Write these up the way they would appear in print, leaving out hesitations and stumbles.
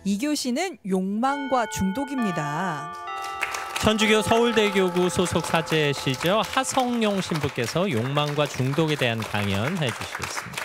2교시는 욕망과 중독입니다. 천주교 서울대교구 소속 사제시죠. 하성용 신부께서 욕망과 중독에 대한 강연해 주시겠습니다.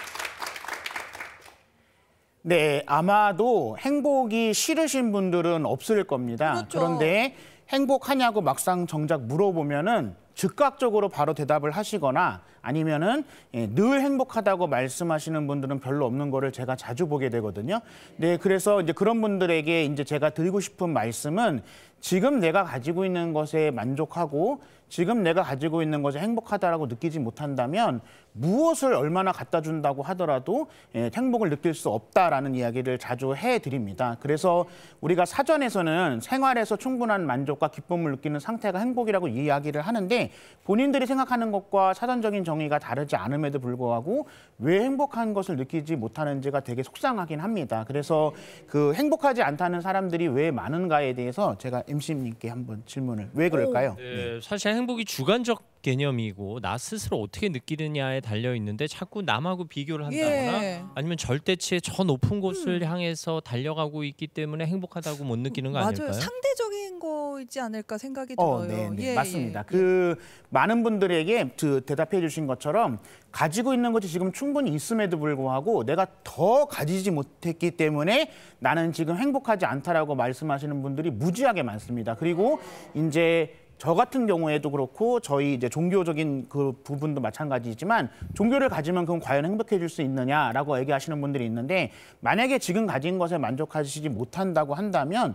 네, 아마도 행복이 싫으신 분들은 없을 겁니다. 그렇죠. 그런데 행복하냐고 막상 정작 물어보면은 즉각적으로 바로 대답을 하시거나 아니면은 늘 행복하다고 말씀하시는 분들은 별로 없는 거를 제가 자주 보게 되거든요. 네, 그래서 이제 그런 분들에게 이제 제가 드리고 싶은 말씀은 지금 내가 가지고 있는 것에 만족하고 지금 내가 가지고 있는 것에 행복하다라고 느끼지 못한다면 무엇을 얼마나 갖다 준다고 하더라도 행복을 느낄 수 없다라는 이야기를 자주 해드립니다. 그래서 우리가 사전에서는 생활에서 충분한 만족과 기쁨을 느끼는 상태가 행복이라고 이야기를 하는데 본인들이 생각하는 것과 사전적인 정의가 다르지 않음에도 불구하고 왜 행복한 것을 느끼지 못하는지가 되게 속상하긴 합니다. 그래서 그 행복하지 않다는 사람들이 왜 많은가에 대해서 제가 MC님께 한번 질문을 왜 그럴까요? 네, 사실 행복이 주관적 개념이고 나 스스로 어떻게 느끼느냐에 달려 있는데 자꾸 남하고 비교를 한다거나 아니면 절대치의 저 높은 곳을 향해서 달려가고 있기 때문에 행복하다고 못 느끼는 거 아닐까요? 맞아요. 상대적인 거이지 않을까 생각이 들어요. 네, 맞습니다. 그 많은 분들에게 대답해 주신 것처럼 가지고 있는 것이 지금 충분히 있음에도 불구하고 내가 더 가지지 못했기 때문에 나는 지금 행복하지 않다라고 말씀하시는 분들이 무지하게 많습니다. 그리고 이제 저 같은 경우에도 그렇고 저희 이제 종교적인 그 부분도 마찬가지지만 종교를 가지면 그럼 과연 행복해질 수 있느냐라고 얘기하시는 분들이 있는데 만약에 지금 가진 것에 만족하시지 못한다고 한다면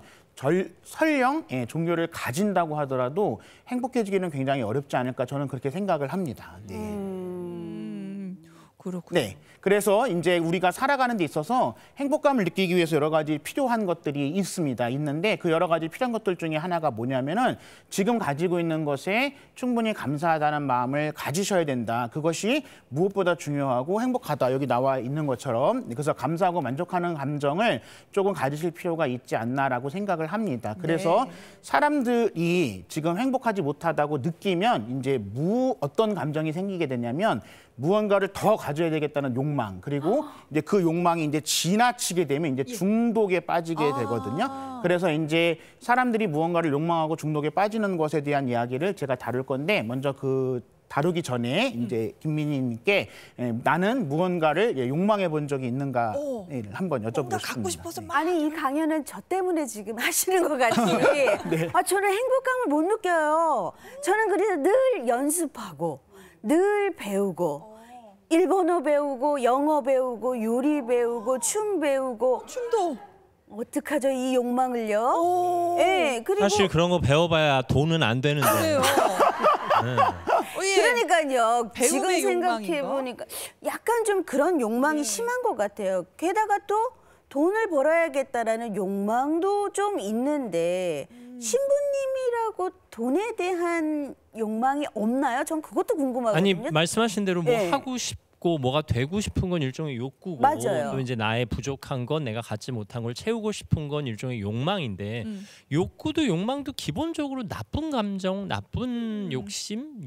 설령 종교를 가진다고 하더라도 행복해지기는 굉장히 어렵지 않을까 저는 그렇게 생각을 합니다. 네. 그렇군요. 네. 그래서 이제 우리가 살아가는 데 있어서 행복감을 느끼기 위해서 여러 가지 필요한 것들이 있는데 그 여러 가지 필요한 것들 중에 하나가 뭐냐면은 지금 가지고 있는 것에 충분히 감사하다는 마음을 가지셔야 된다. 그것이 무엇보다 중요하고 행복하다. 여기 나와 있는 것처럼. 그래서 감사하고 만족하는 감정을 조금 가지실 필요가 있지 않나라고 생각을 합니다. 그래서 사람들이 지금 행복하지 못하다고 느끼면 이제 어떤 감정이 생기게 되냐면 무언가를 더 가져야 되겠다는 욕망 그리고 이제 그 욕망이 이제 지나치게 되면 이제 중독에 빠지게 되거든요. 그래서 이제 사람들이 무언가를 욕망하고 중독에 빠지는 것에 대한 이야기를 제가 다룰 건데 먼저 다루기 전에 이제 김민희님께 나는 무언가를 욕망해 본 적이 있는가 한번 여쭤보고 갖고 싶습니다. 싶어서 아니 이 강연은 저 때문에 지금 하시는 것 같이 네. 저는 행복감을 못 느껴요. 저는 그래서 늘 연습하고 늘 배우고 일본어 배우고 영어 배우고 요리 배우고 춤 배우고 춤도 어떡하죠 이 욕망을요? 네, 그리고 사실 그런 거 배워봐야 돈은 안 되는데. 그래요. 그러니까요. 지금 배움의 생각해 보니까 약간 좀 그런 욕망이 심한 것 같아요. 게다가 또 돈을 벌어야겠다라는 욕망도 좀 있는데 신부님이라고 돈에 대한 욕망이 없나요? 전 그것도 궁금하거든요. 아니 말씀하신 대로 뭐 네. 하고 싶고 뭐가 되고 싶은 건 일종의 욕구고 맞아요. 또 이제 나의 부족한 건 내가 갖지 못한 걸 채우고 싶은 건 일종의 욕망인데 욕구도 욕망도 기본적으로 나쁜 감정, 나쁜 욕심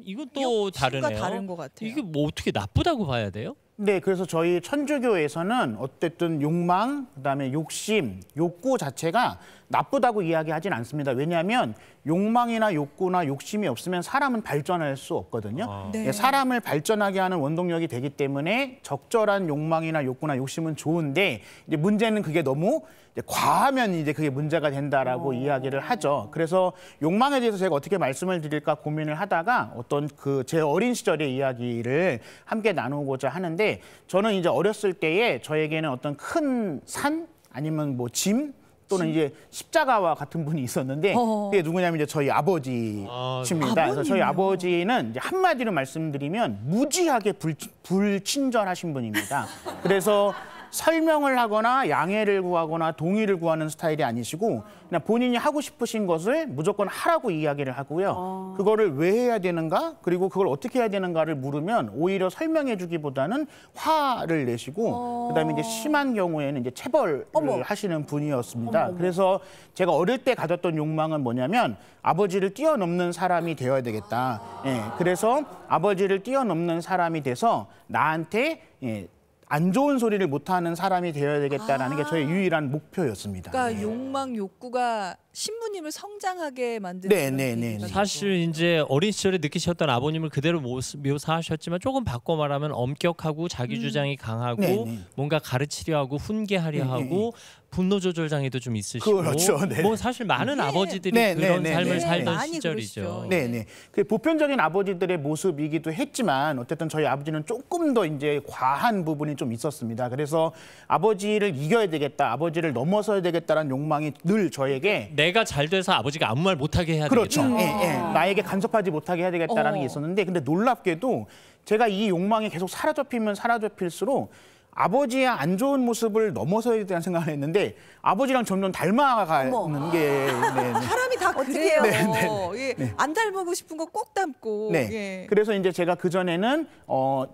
이것도 다르네요. 다른 것 같아요. 이게 뭐 어떻게 나쁘다고 봐야 돼요? 네, 그래서 저희 천주교에서는 어쨌든 욕망, 그다음에 욕심, 욕구 자체가 나쁘다고 이야기하진 않습니다. 왜냐하면 욕망이나 욕구나 욕심이 없으면 사람은 발전할 수 없거든요. 네. 사람을 발전하게 하는 원동력이 되기 때문에 적절한 욕망이나 욕구나 욕심은 좋은데 이제 문제는 그게 너무 이제 과하면 이제 그게 문제가 된다라고 이야기를 하죠. 그래서 욕망에 대해서 제가 어떻게 말씀을 드릴까 고민을 하다가 어떤 제 어린 시절의 이야기를 함께 나누고자 하는데 저는 이제 어렸을 때에 저에게는 어떤 큰 산 아니면 뭐 짐 또는 이제 십자가와 같은 분이 있었는데 그게 누구냐면 이제 저희 아버지십니다. 그래서 저희 아버지는 이제 한마디로 말씀드리면 무지하게 불친절하신 분입니다. 그래서 설명을 하거나 양해를 구하거나 동의를 구하는 스타일이 아니시고 그냥 본인이 하고 싶으신 것을 무조건 하라고 이야기를 하고요. 그거를 왜 해야 되는가 그리고 그걸 어떻게 해야 되는가를 물으면 오히려 설명해 주기보다는 화를 내시고 그다음에 이제 심한 경우에는 이제 체벌을 하시는 분이었습니다. 그래서 제가 어릴 때 가졌던 욕망은 뭐냐면 아버지를 뛰어넘는 사람이 되어야 되겠다. 그래서 아버지를 뛰어넘는 사람이 돼서 나한테 안 좋은 소리를 못하는 사람이 되어야 되겠다라는 게 저의 유일한 목표였습니다. 그러니까 네. 욕망 욕구가 신부님을 성장하게 만드는 네. 사실 이제 어린 시절에 느끼셨던 아버님을 그대로 묘사하셨지만 조금 바꿔 말하면 엄격하고 자기 주장이 강하고 네. 뭔가 가르치려 하고 훈계하려 하고 분노 조절 장애도 좀 있으시고 그렇죠. 네. 뭐 사실 많은 아버지들이 그런 삶을 살던 많이 시절이죠. 그러시죠. 네네. 그 보편적인 아버지들의 모습이기도 했지만 어쨌든 저희 아버지는 조금 더 이제 과한 부분이 좀 있었습니다. 그래서 아버지를 이겨야 되겠다, 아버지를 넘어서야 되겠다라는 욕망이 늘 저에게 내가 잘 돼서 아버지가 아무 말 못하게 해야 그렇죠. 되겠다. 예. 나에게 간섭하지 못하게 해야 되겠다라는 게 있었는데 근데 놀랍게도 제가 이 욕망이 계속 사라져피면 사라져필수록 아버지의 안 좋은 모습을 넘어서야 되는 생각을 했는데 아버지랑 점점 닮아가는 게 네. 사람이 다 그래요. 네. 예. 안 닮고 싶은 거 꼭 닮고. 네. 예. 그래서 이제 제가 그전에는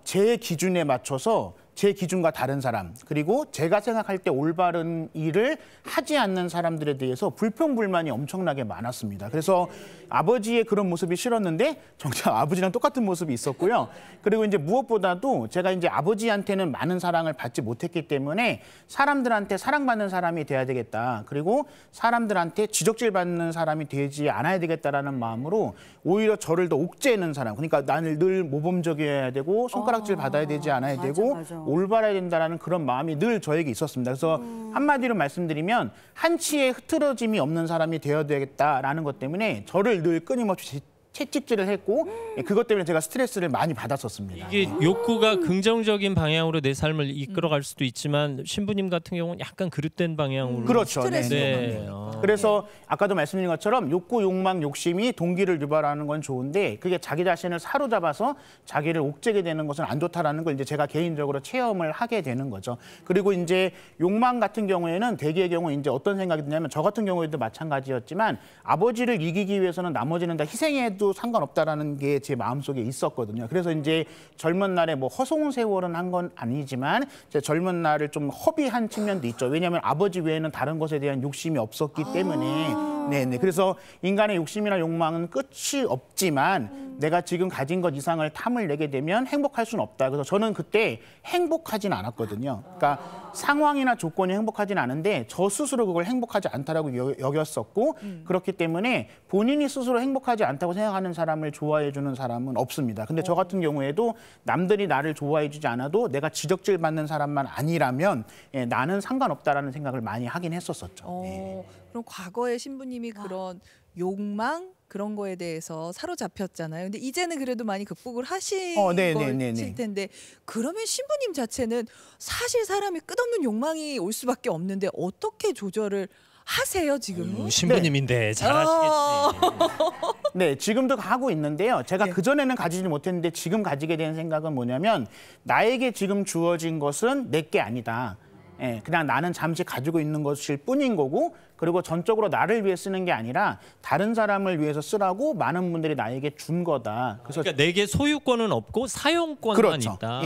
제 기준에 맞춰서 제 기준과 다른 사람 그리고 제가 생각할 때 올바른 일을 하지 않는 사람들에 대해서 불평불만이 엄청나게 많았습니다. 그래서 아버지의 그런 모습이 싫었는데 정작 아버지랑 똑같은 모습이 있었고요. 그리고 이제 무엇보다도 제가 이제 아버지한테는 많은 사랑을 받지 못했기 때문에 사람들한테 사랑받는 사람이 돼야 되겠다. 그리고 사람들한테 지적질 받는 사람이 되지 않아야 되겠다라는 마음으로 오히려 저를 더 옥죄는 사람. 그러니까 나를 늘 모범적이어야 되고 손가락질 받아야 되지 않아야 되고 맞아. 올바라야 된다라는 그런 마음이 늘 저에게 있었습니다. 그래서 한마디로 말씀드리면 한치의 흐트러짐이 없는 사람이 되어야 되겠다라는 것 때문에 저를 늘 끊임없이 채찍질을 했고 그것 때문에 제가 스트레스를 많이 받았었습니다. 이게 욕구가 긍정적인 방향으로 내 삶을 이끌어갈 수도 있지만 신부님 같은 경우는 약간 그릇된 방향으로 그렇죠. 스트레스. 네. 그래서 아까도 말씀드린 것처럼 욕구, 욕망, 욕심이 동기를 유발하는 건 좋은데 그게 자기 자신을 사로잡아서 자기를 옥죄게 되는 것은 안 좋다라는 걸 이제 제가 개인적으로 체험을 하게 되는 거죠. 그리고 이제 욕망 같은 경우에는 대개의 경우 이제 어떤 생각이 드냐면 저 같은 경우에도 마찬가지였지만 아버지를 이기기 위해서는 나머지는 다 희생해도 상관없다라는 게 제 마음속에 있었거든요. 그래서 이제 젊은 날에 뭐 허송세월은 한 건 아니지만 제 젊은 날을 좀 허비한 측면도 있죠. 왜냐하면 아버지 외에는 다른 것에 대한 욕심이 없었기 때문에. 네네. 그래서 인간의 욕심이나 욕망은 끝이 없지만 내가 지금 가진 것 이상을 탐을 내게 되면 행복할 수는 없다. 그래서 저는 그때 행복하진 않았거든요. 그러니까 상황이나 조건이 행복하진 않은데 저 스스로 그걸 행복하지 않다라고 여겼었고 그렇기 때문에 본인이 스스로 행복하지 않다고 생각하는 사람을 좋아해 주는 사람은 없습니다. 근데 저 같은 경우에도 남들이 나를 좋아해 주지 않아도 내가 지적질 받는 사람만 아니라면 나는 상관없다라는 생각을 많이 하긴 했었었죠. 네. 그럼 과거에 신부님이 그런 욕망 그런 거에 대해서 사로잡혔잖아요. 근데 이제는 그래도 많이 극복을 하신 거실 텐데 그러면 신부님 자체는 사실 사람이 끝없는 욕망이 올 수밖에 없는데 어떻게 조절을 하세요 지금은? 신부님인데 잘하시겠지. 네, 지금도 하고 있는데요. 제가 그전에는 가지지 못했는데 지금 가지게 된 생각은 뭐냐면 나에게 지금 주어진 것은 내게 아니다. 그냥 나는 잠시 가지고 있는 것일 뿐인 거고 그리고 전적으로 나를 위해 쓰는 게 아니라 다른 사람을 위해서 쓰라고 많은 분들이 나에게 준 거다. 그래서 그러니까 내게 소유권은 없고 사용권만 그렇죠. 있다.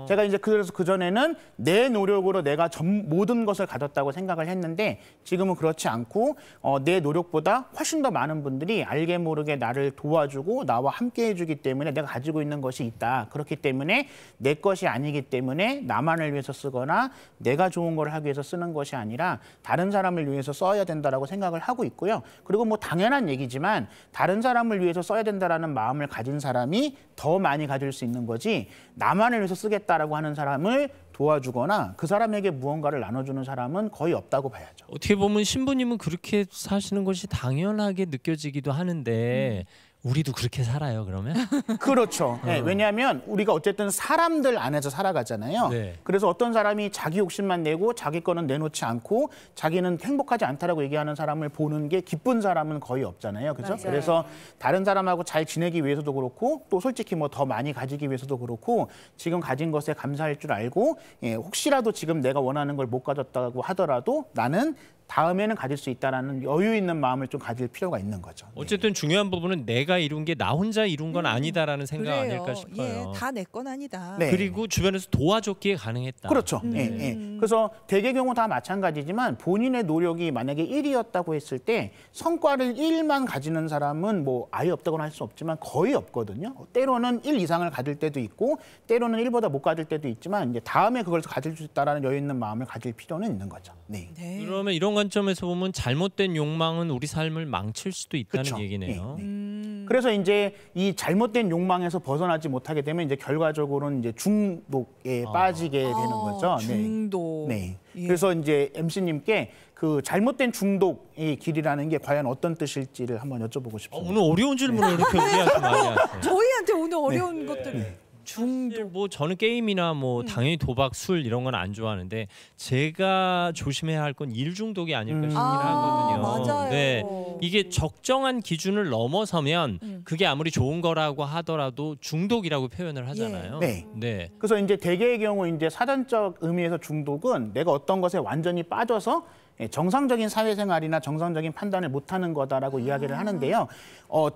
제가 이제 그래서 그전에는 내 노력으로 내가 모든 것을 가졌다고 생각을 했는데 지금은 그렇지 않고 내 노력보다 훨씬 더 많은 분들이 알게 모르게 나를 도와주고 나와 함께 해주기 때문에 내가 가지고 있는 것이 있다. 그렇기 때문에 내 것이 아니기 때문에 나만을 위해서 쓰거나 내가 좋은 걸 하기 위해서 쓰는 것이 아니라 다른 사람을 위해서 써야 된다라고 생각을 하고 있고요. 그리고 뭐 당연한 얘기지만 다른 사람을 위해서 써야 된다라는 마음을 가진 사람이 더 많이 가질 수 있는 거지 나만을 위해서 쓰겠다라고 하는 사람을 도와주거나 그 사람에게 무언가를 나눠주는 사람은 거의 없다고 봐야죠. 어떻게 보면 신부님은 그렇게 사시는 것이 당연하게 느껴지기도 하는데 우리도 그렇게 살아요, 그러면? 그렇죠. 네, 왜냐하면 우리가 어쨌든 사람들 안에서 살아가잖아요. 네. 그래서 어떤 사람이 자기 욕심만 내고 자기 거는 내놓지 않고 자기는 행복하지 않다라고 얘기하는 사람을 보는 게 기쁜 사람은 거의 없잖아요. 그죠? 맞아요. 그래서 다른 사람하고 잘 지내기 위해서도 그렇고 또 솔직히 뭐 더 많이 가지기 위해서도 그렇고 지금 가진 것에 감사할 줄 알고 혹시라도 지금 내가 원하는 걸 못 가졌다고 하더라도 나는 다음에는 가질 수 있다라는 여유 있는 마음을 좀 가질 필요가 있는 거죠. 어쨌든 중요한 부분은 내가 이룬 게 나 혼자 이룬 건 아니다라는 생각 그래요. 아닐까 싶어요. 예, 다 내 건 아니다. 네. 그리고 주변에서 도와줬기에 가능했다. 그렇죠. 예, 예. 그래서 대개 경우 다 마찬가지지만 본인의 노력이 만약에 1이었다고 했을 때 성과를 1만 가지는 사람은 뭐 아예 없다고는 할 수 없지만 거의 없거든요. 때로는 1 이상을 가질 때도 있고 때로는 1보다 못 가질 때도 있지만 이제 다음에 그걸 가질 수 있다라는 여유 있는 마음을 가질 필요는 있는 거죠. 네. 네. 그러면 이런 관점에서 보면 잘못된 욕망은 우리 삶을 망칠 수도 있다는 그쵸. 얘기네요. 네, 네. 그래서 이제 이 잘못된 욕망에서 벗어나지 못하게 되면 이제 결과적으로는 이제 중독에 빠지게 되는 거죠. 중독. 네. 예. 그래서 이제 MC님께 그 잘못된 중독의 길이라는 게 과연 어떤 뜻일지를 한번 여쭤보고 싶습니다. 오늘 어려운 질문을 이렇게 우리한테 많이 하세요. 저희한테 오늘 어려운 것들. 중독 뭐 저는 게임이나 뭐 당연히 도박, 술 이런 건 안 좋아하는데 제가 조심해야 할 건 일 중독이 아닐까 싶긴 하거든요. 맞아요. 네, 이게 적정한 기준을 넘어서면 그게 아무리 좋은 거라고 하더라도 중독이라고 표현을 하잖아요. 네. 네. 그래서 이제 대개의 경우 이제 사전적 의미에서 중독은 내가 어떤 것에 완전히 빠져서 정상적인 사회생활이나 정상적인 판단을 못하는 거다라고 이야기를 하는데요.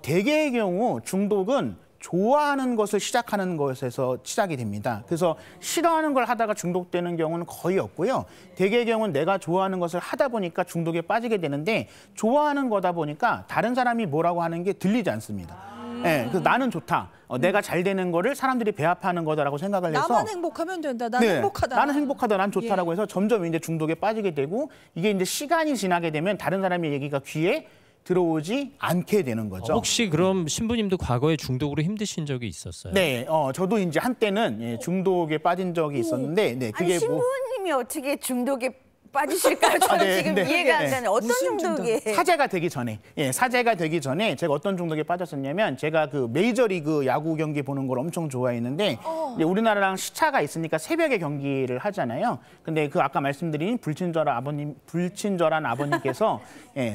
대개의 경우 중독은 좋아하는 것을 시작하는 것에서 시작이 됩니다. 그래서 싫어하는 걸 하다가 중독되는 경우는 거의 없고요. 대개의 경우는 내가 좋아하는 것을 하다 보니까 중독에 빠지게 되는데 좋아하는 거다 보니까 다른 사람이 뭐라고 하는 게 들리지 않습니다. 네, 그래서 나는 좋다. 내가 잘 되는 거를 사람들이 배합하는 거다라고 생각을 해서 나만 행복하면 된다. 난 행복하다. 나는 행복하다. 난 좋다라고 해서 점점 이제 중독에 빠지게 되고 이게 이제 시간이 지나게 되면 다른 사람의 얘기가 귀에 들어오지 않게 되는 거죠. 혹시 그럼 신부님도 과거에 중독으로 힘드신 적이 있었어요? 네, 저도 이제 한때는 중독에 빠진 적이 있었는데, 네, 그게 아니, 신부님이 어떻게 중독에 빠지실까요? 저는 지금 이해가 안 가는. 어떤 중독이에요? 사제가 되기 전에, 사제가 되기 전에 제가 어떤 중독에 빠졌었냐면 제가 그 메이저리그 야구 경기 보는 걸 엄청 좋아했는데 이제 우리나라랑 시차가 있으니까 새벽에 경기를 하잖아요. 근데 그 아까 말씀드린 불친절한 아버님께서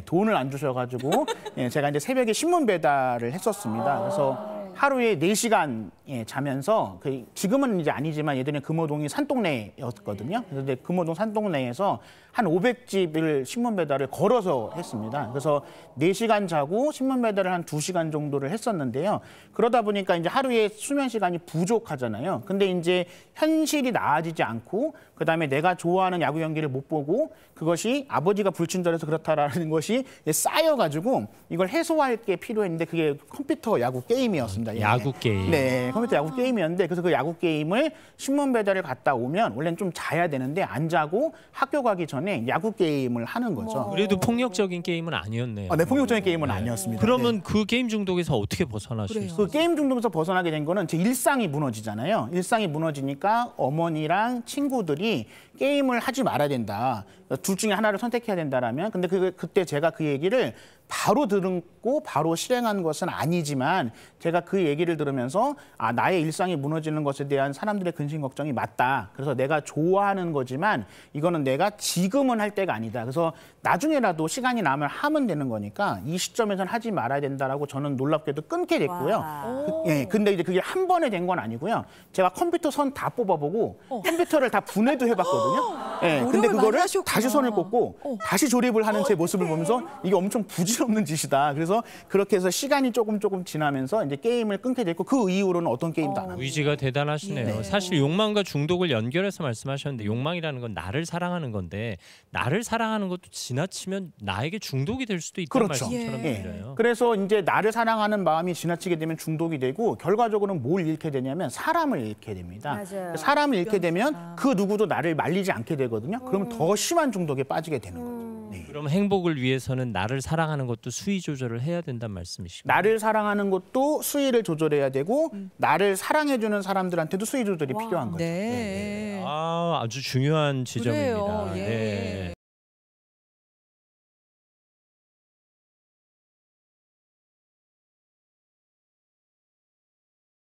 돈을 안 주셔가지고 제가 이제 새벽에 신문 배달을 했었습니다. 그래서 하루에 4시간 자면서 지금은 이제 아니지만 예전에 금호동이 산동네였거든요. 그래서 이제 금호동 산동네에서 한 500집을 신문 배달을 걸어서 했습니다. 그래서 4시간 자고 신문 배달을 한 2시간 정도를 했었는데요. 그러다 보니까 이제 하루에 수면 시간이 부족하잖아요. 근데 이제 현실이 나아지지 않고 그다음에 내가 좋아하는 야구 경기를 못 보고 그것이 아버지가 불친절해서 그렇다라는 것이 쌓여가지고 이걸 해소할 게 필요했는데 그게 컴퓨터 야구 게임이었습니다. 야구 게임. 네, 컴퓨터 야구 게임이었는데 그래서 그 야구 게임을 신문 배달을 갔다 오면 원래는 좀 자야 되는데 안 자고 학교 가기 전에 야구 게임을 하는 거죠. 그래도 폭력적인 게임은 아니었네요. 네, 폭력적인 게임은 아니었습니다. 그러면 그 게임 중독에서 어떻게 벗어나실 수 있어요? 그 게임 중독에서 벗어나게 된 거는 제 일상이 무너지잖아요. 일상이 무너지니까 어머니랑 친구들이 게임을 하지 말아야 된다. 둘 중에 하나를 선택해야 된다라면 근데 그때 제가 그 얘기를 바로 듣고 바로 실행한 것은 아니지만 제가 그 얘기를 들으면서 나의 일상이 무너지는 것에 대한 사람들의 근심 걱정이 맞다. 그래서 내가 좋아하는 거지만 이거는 내가 지금은 할 때가 아니다. 그래서 나중에라도 시간이 나면 하면 되는 거니까 이 시점에서는 하지 말아야 된다라고 저는 놀랍게도 끊게 됐고요. 근데 이제 그게 한 번에 된 건 아니고요. 제가 컴퓨터 선 다 뽑아보고 컴퓨터를 다 분해도 해봤거든요. 근데 그거를 다시 선을 꽂고 다시 조립을 하는 제 모습을 보면서 이게 엄청 부질없는 짓이다. 그래서 그렇게 해서 시간이 조금 지나면서 이제 게임을 끊게 됐고 그 이후로는 어떤 게임도 안 합니다. 의지가 대단하시네요. 사실 욕망과 중독을 연결해서 말씀하셨는데 욕망이라는 건 나를 사랑하는 건데 나를 사랑하는 것도 지나치면 나에게 중독이 될 수도 있다는 말씀처럼 들려요. 그래서 이제 나를 사랑하는 마음이 지나치게 되면 중독이 되고 결과적으로는 뭘 잃게 되냐면 사람을 잃게 됩니다. 맞아요. 사람을 잃게 되면 그 누구도 나를 말리지 않게 되거든요. 그러면 더 심한 중독에 빠지게 되는 거죠. 그럼 행복을 위해서는 나를 사랑하는 것도 수위 조절을 해야 된다는 말씀이시죠? 나를 사랑하는 것도 수위를 조절해야 되고 나를 사랑해주는 사람들한테도 수위 조절이 필요한 거죠. 네. 아주 중요한 지점입니다. 그래요. 예. 네.